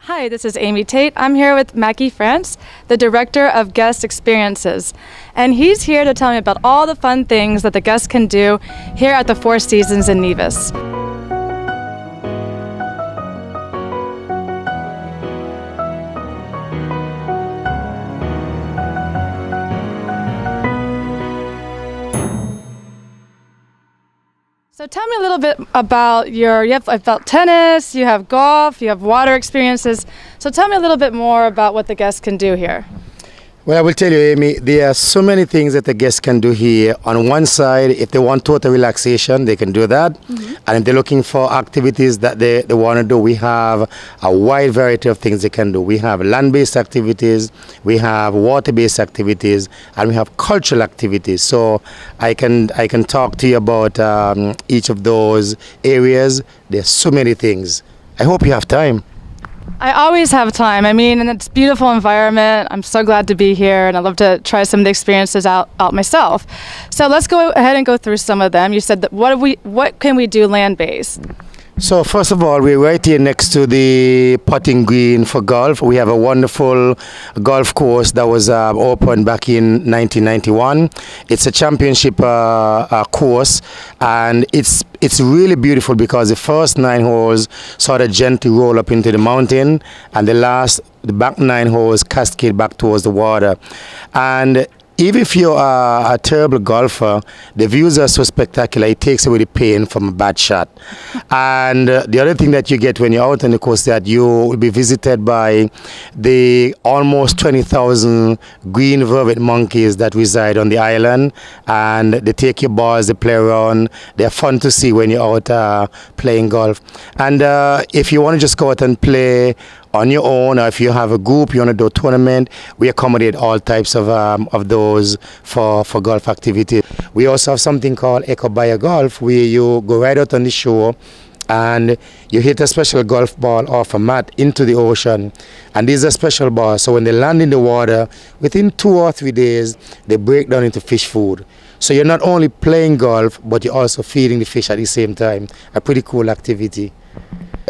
Hi, this is Amy Tate. I'm here with Kee France, the Director of Guest Experiences. And he's here to tell me about all the fun things that the guests can do here at the Four Seasons in Nevis. So tell me a little bit about you have tennis, you have golf, you have water experiences. So tell me a little bit more about what the guests can do here. Well, I will tell you, Amy, there are so many things that the guests can do here. On one side, if they want total relaxation, they can do that. Mm-hmm. And if they're looking for activities that they want to do, we have a wide variety of things they can do. We have land-based activities, we have water-based activities, and we have cultural activities. So I can talk to you about each of those areas. There's so many things. I hope you have time. I always have time. I mean, and it's a beautiful environment. I'm so glad to be here, and I'd love to try some of the experiences out myself. So let's go ahead and go through some of them. You said that what can we do land-based? So first of all, we're right here next to the putting green for golf. We have a wonderful golf course that was opened back in 1991. It's a championship course, and it's really beautiful because the first 9 holes sort of gently roll up into the mountain, and the back 9 holes cascade back towards the water. And even if you're a terrible golfer, the views are so spectacular, it takes away the pain from a bad shot. And the other thing that you get when you're out on the coast, that you will be visited by the almost 20,000 green vervet monkeys that reside on the island. And they take your balls, they play around. They're fun to see when you're out playing golf. And if you want to just go out and play on your own, or if you have a group, you want to do a tournament, we accommodate all types of those for golf activity. We also have something called Echo Buyer Golf, where you go right out on the shore and you hit a special golf ball off a mat into the ocean. And these are special balls, so when they land in the water, within 2 or 3 days, they break down into fish food. So you're not only playing golf, but you're also feeding the fish at the same time. A pretty cool activity.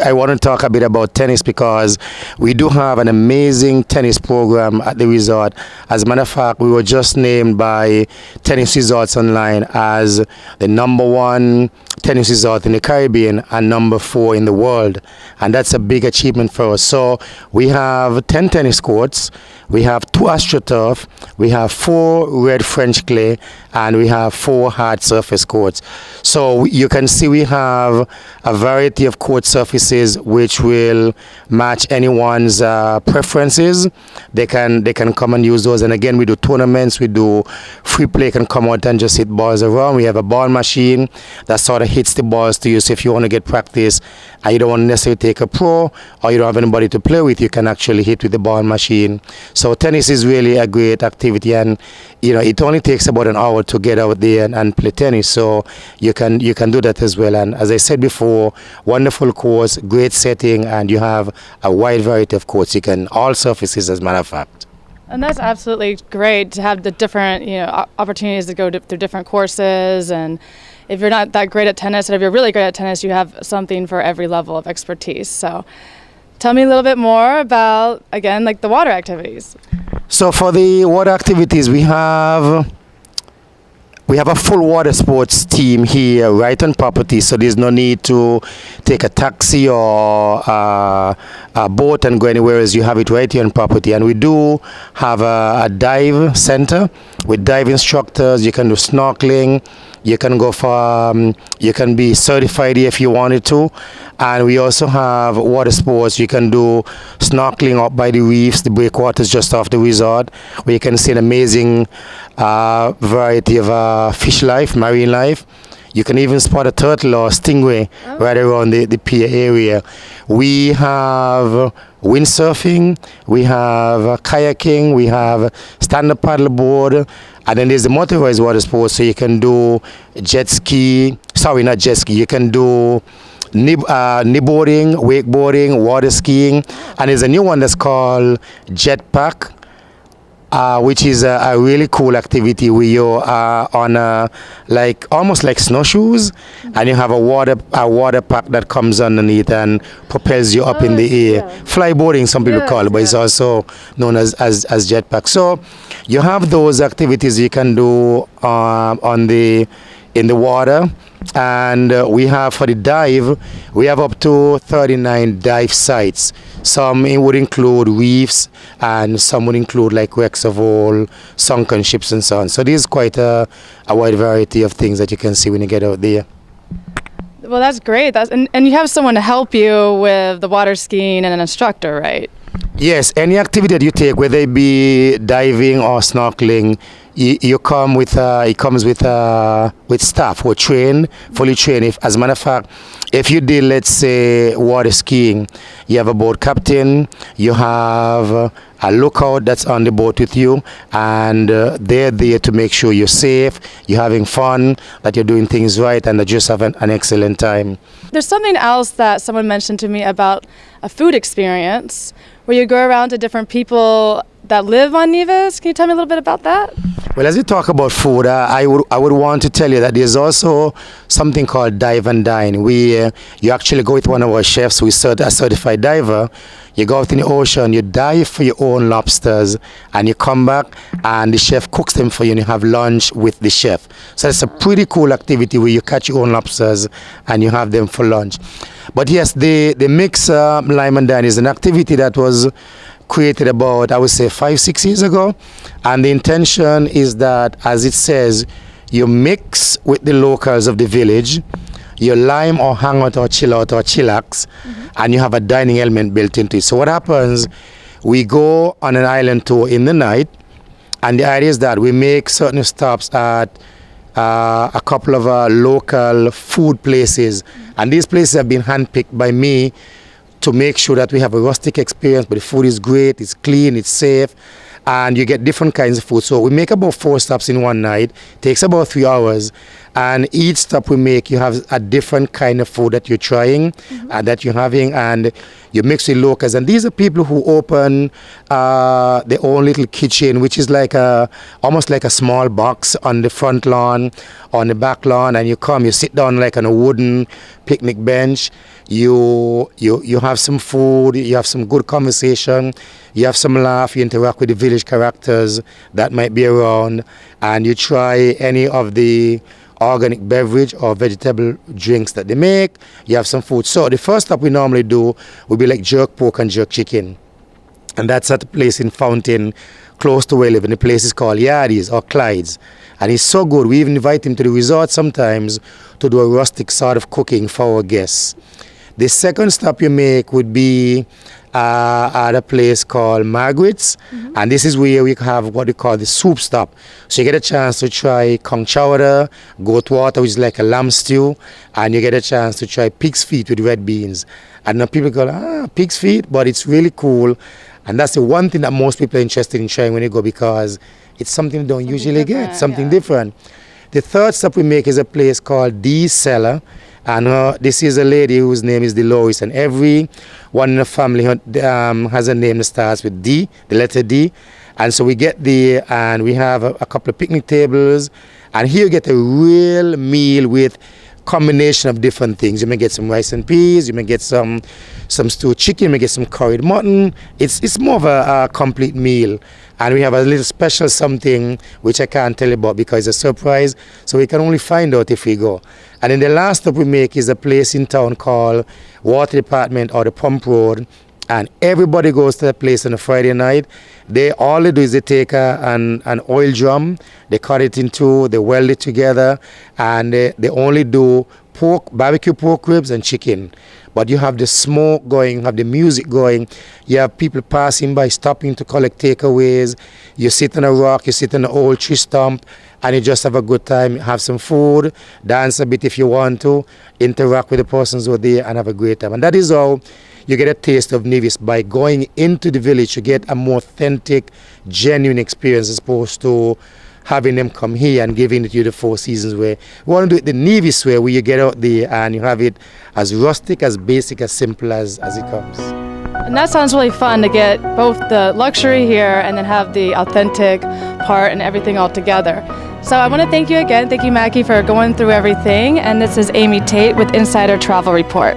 I want to talk a bit about tennis because we do have an amazing tennis program at the resort. As a matter of fact, we were just named by Tennis Resorts Online as the #1 tennis resort in the Caribbean and #4 in the world. And that's a big achievement for us. So we have 10 tennis courts, we have 2 AstroTurf, we have 4 red French clay, and we have 4 hard surface courts. So you can see we have a variety of court surfaces which will match anyone's preferences. They can come and use those. And again, we do tournaments, we do free play. You can come out and just hit balls around. We have a ball machine that sort of hits the balls to you. So if you want to get practice and you don't want to necessarily take a pro, or you don't have anybody to play with, you can actually hit with the ball machine. So tennis is really a great activity, and it only takes about an hour to get out there and play tennis. So you can do that as well. And as I said before, wonderful course, great setting, and you have a wide variety of courts. You can all surfaces, as a matter of fact. And that's absolutely great to have the different opportunities to go through different courses. And if you're not that great at tennis, and if you're really great at tennis, you have something for every level of expertise. So tell me a little bit more about, again, like the water activities. So for the water activities, we have a full water sports team here right on property, so there's no need to take a taxi or a boat and go anywhere, as you have it right here on property. And we do have a dive center with dive instructors. You can do snorkeling. You can go for, you can be certified here if you wanted to. And we also have water sports. You can do snorkeling up by the reefs, the breakwaters just off the resort, where you can see an amazing variety of fish life, marine life. You can even spot a turtle or a stingray right around the pier area. We have windsurfing, we have kayaking, we have stand-up paddleboard, and then there's the motorized water sports. So you can do jet ski, sorry, not jet ski, you can do kneeboarding, wakeboarding, water skiing, and there's a new one that's called jetpack. which is a really cool activity where you're on like almost like snowshoes, and you have a water pack that comes underneath and propels you up in the air. Yeah. Flyboarding, some people call it, but it's also known as jetpack. So you have those activities you can do in the water. And we have for the dive, we have up to 39 dive sites. Some it would include reefs, and some would include like wrecks of old sunken ships and so on. So there's quite a wide variety of things that you can see when you get out there. Well, that's great. And you have someone to help you with the water skiing and an instructor, right? Yes, any activity that you take, whether it be diving or snorkeling, you come with it comes with staff who are trained, fully trained. If, as a matter of fact, if you did, let's say, water skiing, you have a boat captain, you have a lookout that's on the boat with you, and they're there to make sure you're safe, you're having fun, that you're doing things right, and that you just have an excellent time. There's something else that someone mentioned to me about a food experience where you go around to different people that live on Nevis. Can you tell me a little bit about that? Well, as we talk about food, I would want to tell you that there's also something called Dive and Dine. You actually go with one of our chefs who is a certified diver. You go out in the ocean, you dive for your own lobsters, and you come back and the chef cooks them for you, and you have lunch with the chef. So it's a pretty cool activity where you catch your own lobsters and you have them for lunch. But yes, the mix lime and dine is an activity that was created about, I would say, 5-6 years ago, and the intention is that, as it says, you mix with the locals of the village, you lime or hang out or chill out or chillax, and you have a dining element built into it. So what happens, we go on an island tour in the night, and the idea is that we make certain stops at a couple of local food places, and these places have been handpicked by me to make sure that we have a rustic experience, but the food is great, it's clean, it's safe, and you get different kinds of food. So we make about 4 stops in one night, takes about 3 hours, and each stop we make, you have a different kind of food that you're trying, and that you're having, and you mix with locals. And these are people who open their own little kitchen, which is like almost like a small box on the front lawn, on the back lawn, and you sit down like on a wooden picnic bench. You have some food, you have some good conversation, you have some laugh, you interact with the village characters that might be around, and you try any of the organic beverage or vegetable drinks that they make. You have some food. So the first stop we normally do would be like jerk pork and jerk chicken, and that's at a place in Fountain close to where I live, and the place is called Yardies or Clyde's, and it's so good. We even invite him to the resort sometimes to do a rustic sort of cooking for our guests. The second stop you make would be at a place called Margaret's, and this is where we have what we call the soup stop. So you get a chance to try conch chowder, goat water, which is like a lamb stew, and you get a chance to try pig's feet with red beans. And now people go, pig's feet, but it's really cool, and that's the one thing that most people are interested in trying when they go, because it's something they don't usually get, something different. The third stop we make is a place called Dee's Cellar. And this is a lady whose name is Dolores, and every one in the family has a name that starts with D, the letter D. And so we get there, and we have a couple of picnic tables, and here you get a real meal with combination of different things. You may get some rice and peas, you may get some stewed chicken, you may get some curried mutton. It's more of a complete meal. And we have a little special something which I can't tell you about because it's a surprise, so we can only find out if we go. And then the last stop we make is a place in town called Water Department or the Pump Road, and everybody goes to that place on a Friday night. All they do is they take an oil drum, they cut it in two, they weld it together, and they only do barbecue pork ribs and chicken. But you have the smoke going, you have the music going, you have people passing by, stopping to collect takeaways, you sit on a rock, you sit on an old tree stump, and you just have a good time, have some food, dance a bit if you want to, interact with the persons who are there, and have a great time. And that is how you get a taste of Nevis, by going into the village to get a more authentic, genuine experience, as opposed to having them come here and giving it to you the Four Seasons way. We want to do it the Nevis way, where you get out there and you have it as rustic, as basic, as simple as it comes. And that sounds really fun to get both the luxury here and then have the authentic part and everything all together. So I want to thank you again. Thank you, Mackie, for going through everything. And this is Amy Tate with Insider Travel Report.